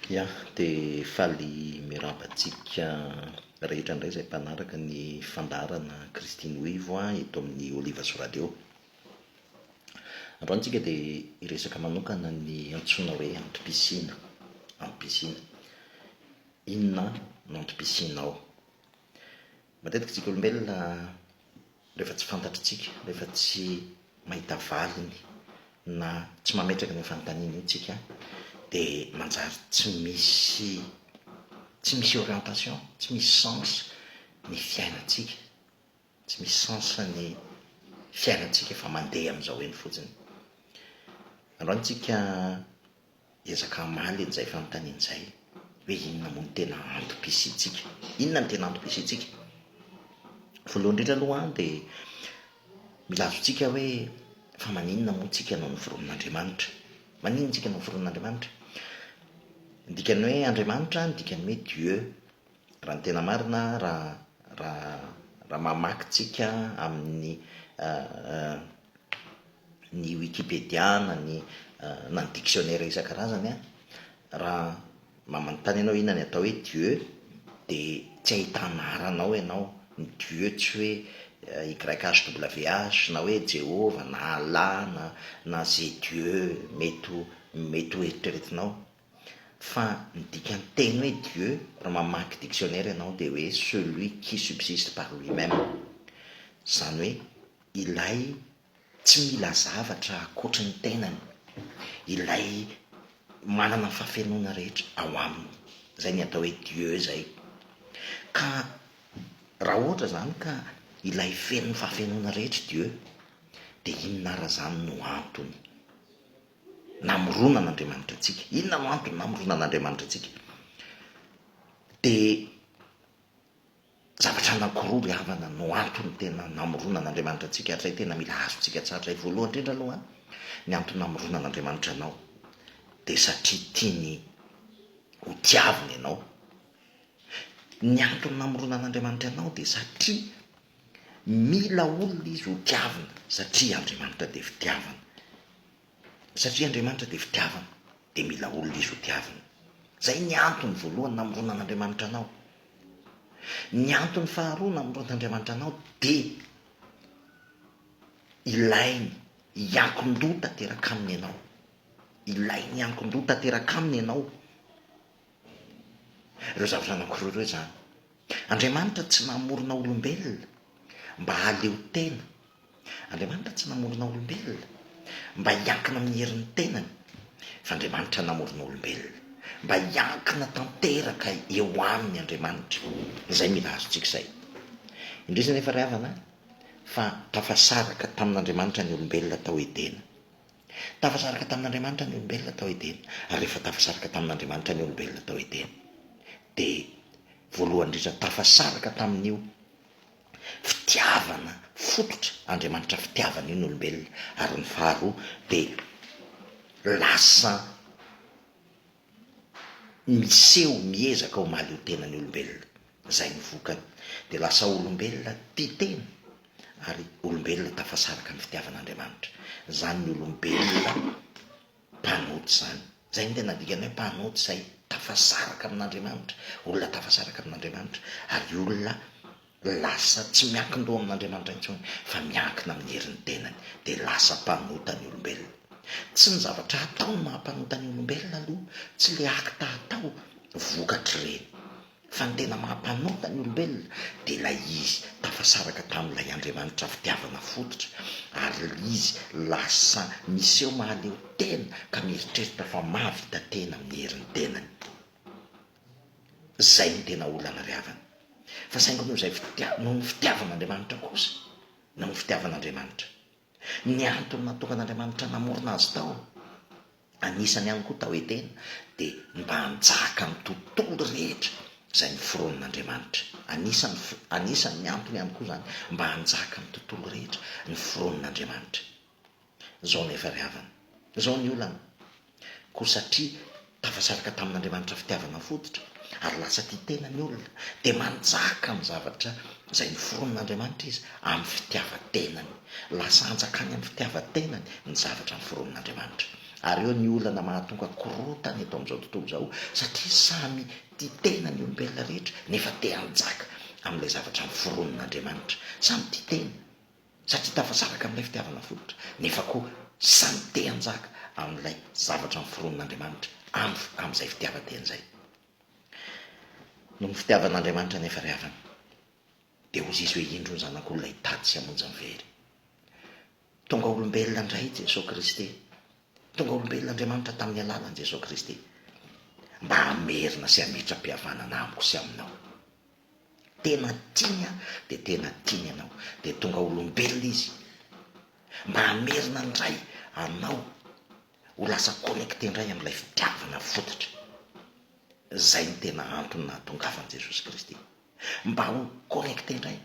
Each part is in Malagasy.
ia dia faly mirabantsika rehetra indray izay mpanaraka ny fandarana Christine Wivo eto amin'ny Oliva so radio. Androantsika dia iresaka manokana ny antsoina hoe antom-pisina. Antom-pisina, inona no antom-pisinao? Matetika tsika olombelona rehefa tsy fantatritsika, rehefa tsy mahita valiny na tsy mametraka ny fanontaniana io tsika, dia manjary tsy misy orientation, tsy misy sens ny fiainantsika, tsy misy sens ny fiainantsika efa mandeha amin'izao eny fotsiny. Androantsika ezaka hamaly an'izay fanontaniana izay hoe inona moa ny tena antom-pisintsika, inona ny tena antom-pisintsika? Voalohany indrindra aloha dia milazo tsika hoe fa maninona moa tsika no noforon'Andriamanitra, maninona tsika no noforon'Andriamanitra? Ndikany hoe Andriamanitra, ndikany hoe Dieu, raha ny tena marina, raha mamaky tsika amin'ny ny Wikipédia na ny dictionnaire isan-karazany raha mamanontany ianao inona ny atao hoe Dieu, dia tsy ahitana aranao ianao. Ny Dieu tsy hoe YHWH na hoe Jehova na Allah na zay Dieu mety ho eritreretinao, fa ny dikan'ny teny hoe Dieu raha mamaky dictionnaire ianao dia hoe celui qui subsiste par lui-même, izany hoe ilay tsy mila zavatra akoatra ny tenany, ilay manana fahafenoana rehetra ao aminy, zay ny atao hoe Dieu zay. Ka raha ohatra zany ka ilay feno fahafenoana rehetra Dieu, dia inona raha zany no antony namoronana Andriamanitra antsika? Inona no antony namoronana Andriamanitra antsika? Dia zavatra anankiroa ry havana no antony tena namoronana Andriamanitra antsika, ary zay tena mila azontsika tsara. Voalohany indrindra aloha ny antony namoronana Andriamanitra anao dia satria tiany ho tiavina ianao. Ny antony namoronan'Andriamanitra anao dia satria mila olona izy ho tiavina, satria Andriamanitra dia fitiavana. Satria Andriamanitra dia fitiavana dia mila olona izy ho tiavina. Zay ny antony voalohany namoronan'Andriamanitra anao. Ny antony faharoa namoronan'Andriamanitra anao dia ilainy hiankon-doha tanteraka aminy ianao, ilainy hiankon-doha tanteraka aminy ianao. Ireo zavatra anankiroa ireo zany. Andriamanitra tsy namorona olombelona mba haleo tena, Andriamanitra tsy namorona olombelona mba hiankina amin'ny herin'ny tenany, fa Andriamanitra namorona olombelona mba hiankina tanteraka eo aminy Andriamanitra. Zay mila azontsika izay. Indrisy nefa ry havana fa tafasaraka tamin'Andriamanitra ny olombelona tao Edena, tafasaraka tamin'Andriamanitra ny olombelona tao Edena, ary rehefa tafasaraka tamin'Andriamanitra ny olombelona tao Edena dia voalohany indrindra tafasaraka tamin'io fitiavana fototra, Andriamanitra fitiavana io ny olombelona. Ary ny faharoa dia lasa miseho miezaka ho maly ho tena ny olombelona. Zay ny vokany, dia lasa olombelona tia tena, ary olombelona tafasaraka ny fitiavan'Andriamanitra. Zany ny olombelona mpanoty zany. Zay ny tena dikany hoe mpanoty, zay tafasaraka amin'Andriamanitra, olona tafasaraka amin'Andriamanitra, ary olona lasa tsy miankin-doha amin'Andriamanitra intsony fa miankina amin'ny herin'ny tenany, dia lasa mpanota ny olombelona. Tsy ny zavatra atao no mahampanota ny olombelona aloha, tsy le akta atao vokatra ireny, fa ny tena mahampanota ny olombelona dia ilay izy tafasaraka tamin'ilay Andriamanitra fitiavana fototra, ary izy lasa miseho mahaleo tena ka mieritreritra fa mahavita tena amin'ny herin'ny tenany. Zay ny tena olana ry havana. Fa saingy noho izay noho ny fitiavan'Andriamanitra kosa, noho ny fitiavan'Andriamanitra, ny antony natongan'Andriamanitra namorona azy tao, anisany ihany koa tao Edena, dia mba hanjaka ny tontolo rehetra izay noforonin'Andriamanitra. Anisany ny antony ihany koa zany mba hanjaka ny tontolo rehetra noforonin'Andriamanitra. Zao nefa ry havana, zao ny olana, ko satria tafasaraka tamin'Andriamanitra fitiavana fototra, ary lasa tia tena ny olona, dia manjaka amin'ny zavatra izay noforonin'Andriamanitra izy amin'ny fitiavan-tenany, lasa hanjakany amin'ny fitiavan-tenany ny zavatra noforonin'Andriamanitra. ary eo ny olana mahatonga korotany eto amin'izao tontolo izao satria samy tia tena ny olombelona rehetra nefa te hanjaka amin'ilay zavatra miforonon'Andriamanitra. Samy tia tena satria tafasaraka amin'ilay fitiavana fototra, nefa koa samy te hanjaka amin'ilay zavatra miforonon'Andriamanitra amin'izay fitiavan-tena izay. No ny fitiavan'Andriamanitra nefa ry havana dia hozy izy hoe indro ny zanak'olona hitady sy hamonjy ny very. Tonga olombelona indray Jesosy Kristy, tonga olombelona Andriamanitra tamin'ny alalan'i Jesosy Kristy mba hamerina sy hametram-pihavanana amiko sy aminao. Tena tiany dia tena tiany ianao, dia tonga olombelona izy mba hamerina indray anao ho lasa connecté indray amin'ilay fitiavana fototra. Zay ny tena antony nahatongavany Jesosy Kristy, mba ho connecté indray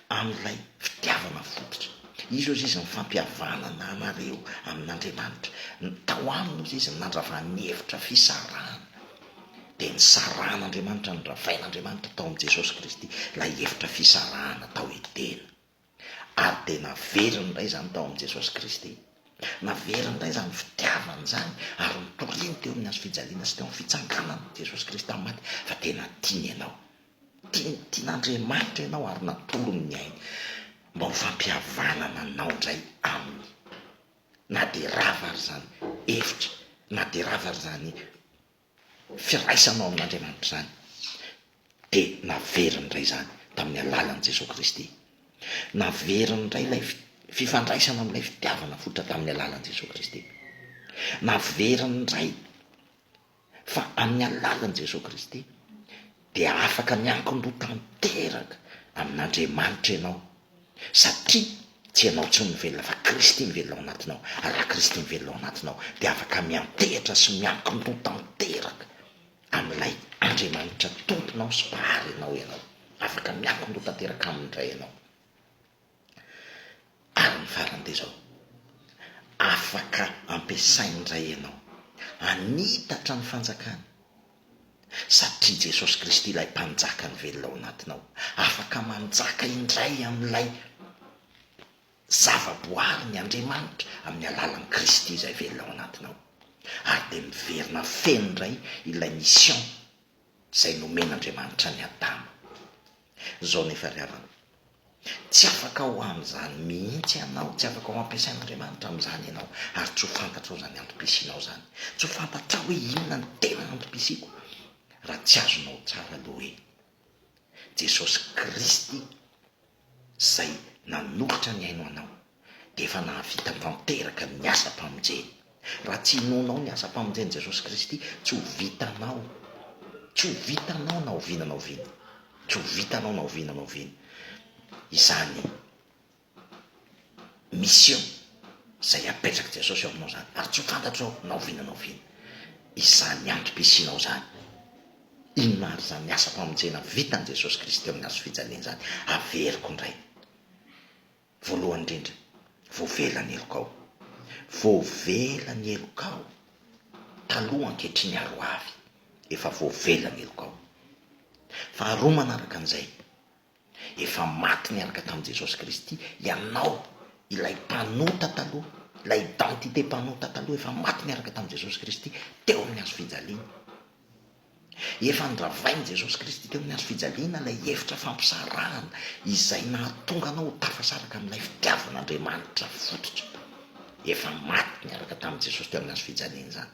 amin'ilay fitiavana fototra. Izy ozy izy ny fampihavanana anareo amin'Andriamanitra. Tao aminy ozy izy nandravany hevitra fisarahana, dia ny sarahan'Andriamanitra, ny ravain'Andriamanitra tao amin'i Jesosy Kristy ilay hevitra fisarahana tao etena. Ary dia naveriny indray zany tao amin'i Jesosy Kristy, naveriny indray zany fitiavana izany, ary nitoriany teo amin'ny hazo fijaliana sy teo amin'ny fitsanganana Jesosy Kristy amin'ny maty. Fa tena tiany ianao, tian'Andriamanitra ianao ary natolony ny ainy mba ho fampihavanana anao indray aminy. Na dia rava ary zany hevitra, na dia rava ary zany firaisanao amin'Andriamanitra zany, dia naveriny indray zany tamin'ny alalan'i Jesosy Kristy. Naveriny indray ilay fifandraisana amin'ilay fitiavana fototra tamin'ny alalan'i Jesosy Kristy. Naveriny indray fa amin'ny alalan'i Jesosy Kristy dia afaka miankin-doha tanteraka amin'Andriamanitra ianao, satria tsy ianao tsy mivelona fa Kristy mivelona ao anatinao. Ary raha Kristy mivelona ao anatinao dia afaka miantehitra sy miankin-doha tanteraka amin'ilay Andriamanitra tomponao sy mpahary ianao. Afaka miankin-doha tanteraka amin'indray ianao. Ary ny farany dia izao, afaka ampiasainy indray ianao hanitatra ny fanjakana, satria Jesosy Kristy ilay mpanjaka ny velona ao anatinao. Afaka manjaka indray amin'ilay zavaboary ny Andriamanitra amin'ny alalan'i Kristy izay velona ao anatinao. Ary dia miverina feno indray ilay mission izay nomen'Andriamanitra ny Adama. Zao nefa ry havana, tsy afaka ho amin'izany mihitsy ianao, tsy afaka ho ampiasain'Andriamanitra amin'izany ianao, ary tsy ho fantatrao zany antom-pisianao zany, tsy ho fantatra hoe inona ny tena antom-pisiko, raha tsy azonao tsara aloha hoe Jesosy Kristy izay nanolotra ny aino anao dia efa nahavita tanteraka ny asa-pamonjeny. Raha tsy hinonao ny asa-pamonjeny Jesosy Kristy, tsy ho vitanao, tsy ho vitanao na oviana na oviana, tsy ho vitanao na oviana na oviana izany mission izay apetraka Jesosy eo aminao zany, ary tsy ho fantatrao na oviana na oviana izany antom-pisianao zany. Inona ary zany asa-pamonjena vitan' Jesosy Kristy amin'ny hazo fijaliana zany? Averiko indray. Voalohany indrindra, voavela ny elokao, voavela ny elokao taloha ankehitriny aro avy, efa voavela ny elokao. Faharoa manaraka an'izay, efa maty niaraka tamin'i Jesosy Kristy ianao, ilay mpanota taloha, ilay identité mpanota taloha, efa maty niaraka tamin'i Jesosy Kristy teo amin'ny hazo fijaliana. Efa niravainy Jesosy Kristy teo amin'ny hazo fijaliana ilay hevitra fampisarahana izay nahatonga anao ho tafasaraka amin'ilay fitiavan'Andriamanitra fototra. Efa maty niaraka tamin'i Jesosy teo amin'ny hazo fijaliana zany.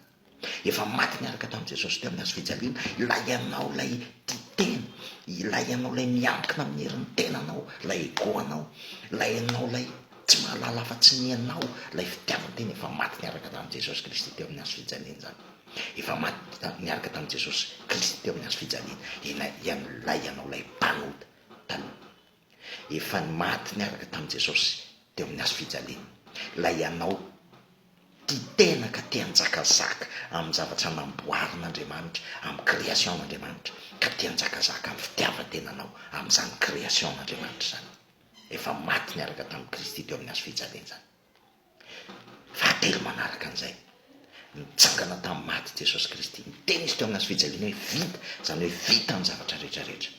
Efa maty niaraka tamin'i Jesosy teo amin'ny hazo fijaliana ilay ianao ilay titena, ilay ianao ilay miankina amin'ny herin'ny tenanao, ilay egoanao, ilay ianao ilay tsy mahalala afa-tsy ny ianao, ilay fitiavan-tena efa maty niaraka tamin'i Jesosy Kristy teo amin'ny hazo fijaliana zany. Efa maty niaraka tamin'i Jesosy Kristy teo amin'ny hazo fijaliana ilay ianao ilay mpanota taloha. Efa maty niaraka tamin'i Jesosy teo amin'ny hazo fijaliana ilay ianao titena ka te hanjakazaka amin'ny zavatra namboarin'Andriamanitra, amin'ny création'Andriamanitra, ka te hanjakazaka amin'ny fitiavan-tenanao amin'izany création'Andriamanitra zany. Efa maty niaraka tamin'i Kristy teo amin'ny hazo fijaliana zany. Fahatelo manaraka an'izay, nitsangana tamin'ny maty Jesosy Kristy, niteny izy teo amin'ny hazo fijaliana hoe vita, zany hoe vita ny zavatra rehetrarehetra.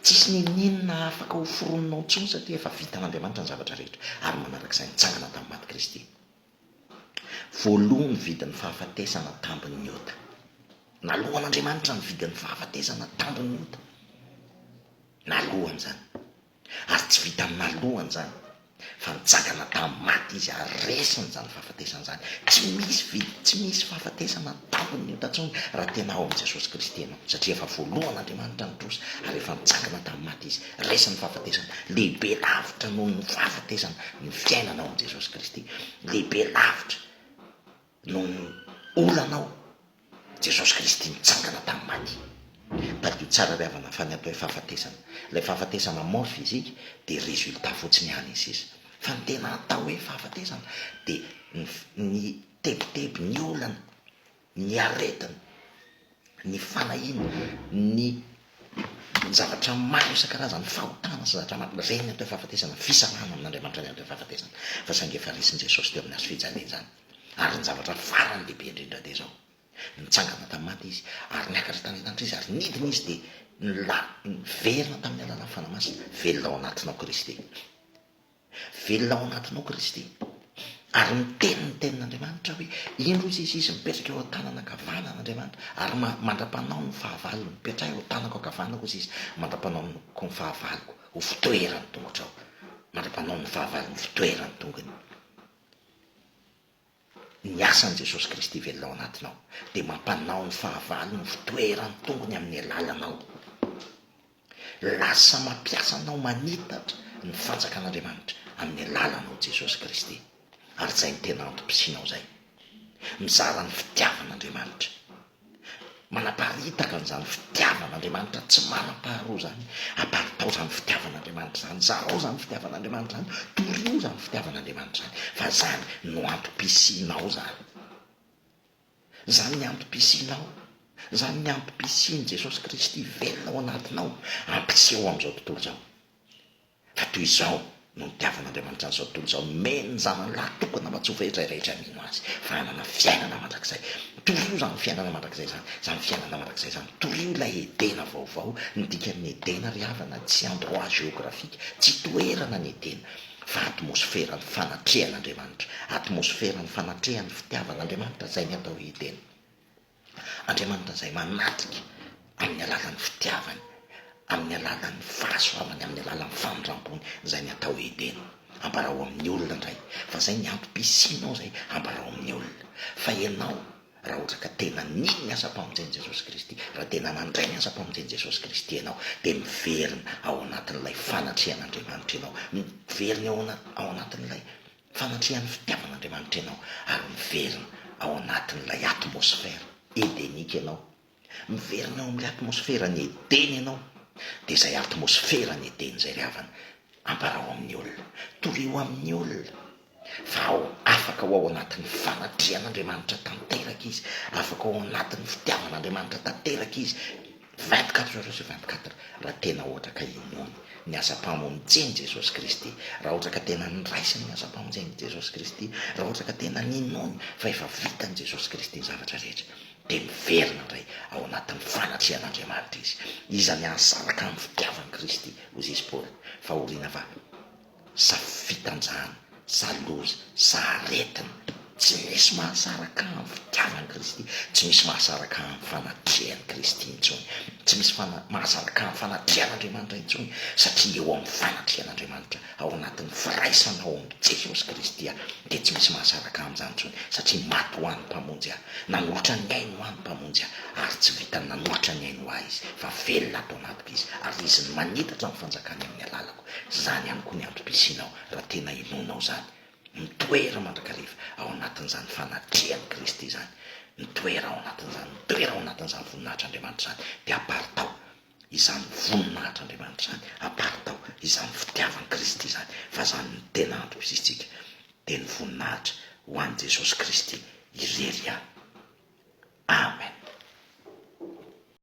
Tsisy ninina afaka ho forononao intsony satria efa vitan'Andriamanitra ny zavatra rehetra. Ary manarak'izay nitsangana tamin'ny maty Kristy. voaloha ny vidin'ny fahafatesana tambon'ny ota, nalohan'Andriamanitra ny vidin'ny fahafatesana tambon'ny ota, nalohany zany, ary tsy vita amin'ny nalohany zany fa nitsangana tamin'ny maty izy ary resiny zany fahafatesana zany. Tsy misy vidy, tsy misy fahafatesana tambon'ny ota ntsony raha tena ao amin'i Jesosy Kristy ianao, satria efa voalohan'Andriamanitra ny trosa ary efa nitsangana tamin'ny maty izy, resiny fahafatesana. Lehibe lavitra noho ny fahafatesana ny fiainanao amin'i Jesosy Kristy, lehibe lavitra noho ny olanao Jesosy Kristy nitsangana tamin'ny maty. Tadio tsara riavana fa ny atao hoe fahafatesana, ilay fahafatesana mort physique dia résultat fotsiny ihany izy izy, fa ny tena atao hoe fahafatesana dia ny tebiteby, ny olana, ny aretina, ny fanahina, ny zavatra maro isan-karazany, fahotana sy zavatra maro, reny atao hoe fahafatesana, fisalana amin'Andriamanitra ny atao hoe fahafatesana. Fa saingy efa resin'i Jesosy teo amin'ny hazo fijaliana zany, ary ny zavatra farany lehibe indrindra dia zao, nitsangana tamin'ny maty izy ary niakatra tany an-danitra izy ary nidina izy dia verina tamin'ny alalan'ny fanamasina. Velona ao anatinao Kristy, velona ao anatinao Kristy, ary miteny ny tenin'Andriamanitra hoe indro izy mipetraka eo an-tanana ankavanan'Andriamanitra ary mandra-panao ny fahavalony, mipetraha eo an-tanako ankavanako izy mandra-panao ny fahavaloko ho fitoerany tongotrao, mandra-panao ny fahavalony fitoerany tongony. Ny asan'i Jesosy Kristy velona ao anatinao dia mampanao ny fahavalony fitoerany tongony amin'ny alalanao. Lasa mampiasanao manitatra ny fanjakan'Andriamanitra amin'ny alalanao Jesosy Kristy, ary zay ny tena antom-pisianao zay, mizara ny fitiavan'Andriamanitra, manaparitaka n'izany fitiavan'Andriamanitra, tsy manam-paharoa zany, aparitao zany fitiavan'Andriamanitra zany, zarao zany fitiavan'Andriamanitra zany, torio zany fitiavan'Andriamanitra zany, fa zany no antom-pisianao zany, zany ny antom-pisianao, zany ny antom-pisiany Jesosy Kristy velona ao anatinao, ampiseho amin'izao tontolo zao. Fa toy izao no nitiavan'Andriamanitra n'izao tontolo zao, meny ny zanany lahy tokana mba tsy ho rehetra rehetra mino azy, fa hanana fiainana mandrakizay. Torio zany fiainana mandrakizay zany, zany fiainana mandrakizay zany, torio ilay Edena vaovao, ny dikan'ny Edena ry havana tsy endroit géographique, tsy toerana ny Edena, fa atmosfera ny fanatrehan'Andriamanitra, atmosfera ny fanatrehan'ny fitiavan'Andriamanitra, zay ny atao hoe Edena. Andriamanitra zay manatrika amin'ny alalan'ny fitiavany, amin'ny alalan'ny fahasoavany, amin'ny alalan'ny fanondram-pony, zay ny atao hoe Edena. Ambarao amin'ny olona indray, fa zay ny antom-pisianao zay, ambarao amin'ny olona. Fa ianao raha ohatra ka tena niny ny asa-pamonjeny Jesosy Kristy, raha tena nandray ny asa-pamonjeny Jesosy Kristy ianao, dia miverina ao anatin'ilay fanatrehan'Andriamanitra ianao, miverina ao anatin'ilay fanatrehan'ny fitiavan'Andriamanitra ianao, ary miverina ao anatin'ilay atmosfera edenika ianao, miverina ao amin'ilay atmosfera ny Edena ianao, dia zay atmosfera ny Edena zay ry havana, amparao amin'ny olona, torio amin'ny olona, fa afaka ao anatin'ny fanatrehan'Andriamanitra tanteraka izy, afaka ao anatin'ny fitiavan'Andriamanitra tanteraka izy 24 heures sur 24, raha tena ohatra ka inony ny asa-pamonjeny Jesosy Kristy, raha ohatra ka tena niraisiny ny asa-pamonjeny Jesosy Kristy, raha ohatra ka tena ninony fa efa vitany Jesosy Kristy ny zavatra rehetra, dia miverina indray ao anatin'ny fanatrehan'Andriamanitra izy. Iza ny ahasaraka amin'ny fitiavan'i Kristy, hozy izy Paoly, fa oriana va sa fitanjahana, sa loza, sa aretina, tsy misy mahasaraka amin'ny fitiavan'i Kristy, tsy misy mahasaraka amin'ny fanatrehan'i Kristy intsony, tsy misy mahasaraka amin'ny fanatrehan'Andriamanitra intsony, satria eo amin'ny fanatrehan'Andriamanitra ao anatin'ny firaisana ao amin'ny Jesosy Kristy dia tsy misy mahasaraka amin'izany intsony, satria maty ho an'ny mpamonjy ahy, nanolotra ny ainy ho an'ny mpamonjy ahy, ary tsy vitany nanolotra ny ainy ho ahy izy, fa velona ato anatiko izy, ary izy ny manitatra ny fanjakany amin'ny alalako. Zany ihany koa ny antom-pisianao raha tena inonao zany, mitoera mandrakariva ao anatin'izany fanatrehan'i Kristy zany, mitoera ao anatin'izany, mitoera ao anatin'izany voninahitr'Andriamanitra zany, dia aparitao izany voninahitr'Andriamanitra zany, aparitao izany fitiavan'i Kristy zany, fa zany ny tena antom-pisitsika dia ny voninahitra ho an'i Jesosy Kristy irery ihany. Amen.